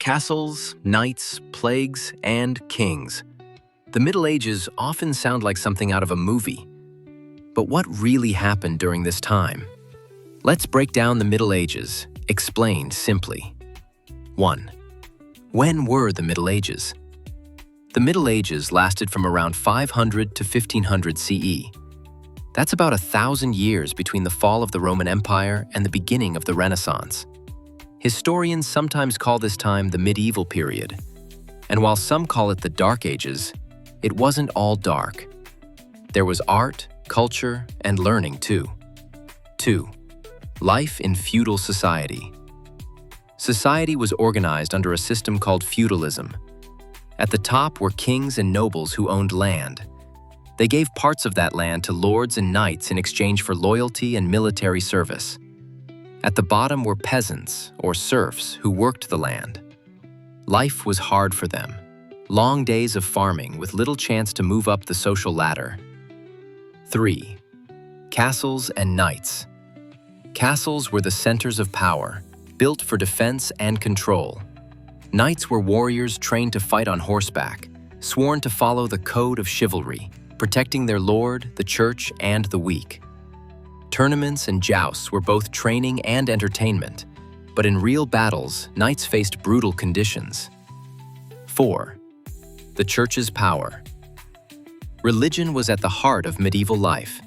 Castles, knights, plagues, and kings. The Middle Ages often sound like something out of a movie. But what really happened during this time? Let's break down the Middle Ages, explained simply. 1. When were the Middle Ages? The Middle Ages lasted from around 500 to 1500 CE. That's about 1,000 years between the fall of the Roman Empire and the beginning of the Renaissance. Historians sometimes call this time the medieval period. And while some call it the Dark Ages, it wasn't all dark. There was art, culture, and learning too. 2. Life in feudal society. Society was organized under a system called feudalism. At the top were kings and nobles who owned land. They gave parts of that land to lords and knights in exchange for loyalty and military service. At the bottom were peasants, or serfs, who worked the land. Life was hard for them. Long days of farming with little chance to move up the social ladder. 3. Castles and knights. Castles were the centers of power, built for defense and control. Knights were warriors trained to fight on horseback, sworn to follow the code of chivalry, protecting their lord, the church, and the weak. Tournaments and jousts were both training and entertainment, but in real battles, knights faced brutal conditions. 4. The church's power. Religion was at the heart of medieval life.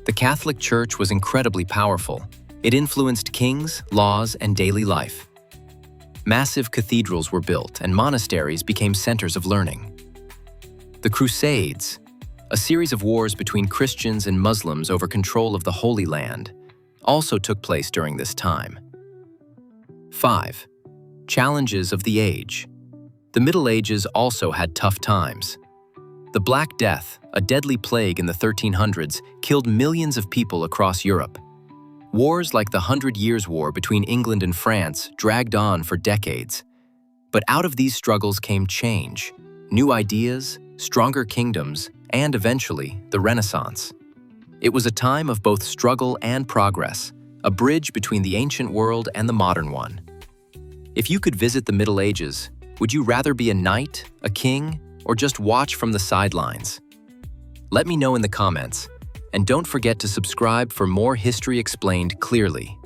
The Catholic Church was incredibly powerful. It influenced kings, laws, and daily life. Massive cathedrals were built, and monasteries became centers of learning. The Crusades, a series of wars between Christians and Muslims over control of the Holy Land, also took place during this time. 5. Challenges of the age. The Middle Ages also had tough times. The Black Death, a deadly plague in the 1300s, killed millions of people across Europe. Wars like the 100 Years' War between England and France dragged on for decades. But out of these struggles came change, new ideas, stronger kingdoms, and eventually, the Renaissance. It was a time of both struggle and progress, a bridge between the ancient world and the modern one. If you could visit the Middle Ages, would you rather be a knight, a king, or just watch from the sidelines? Let me know in the comments, and don't forget to subscribe for more history explained clearly.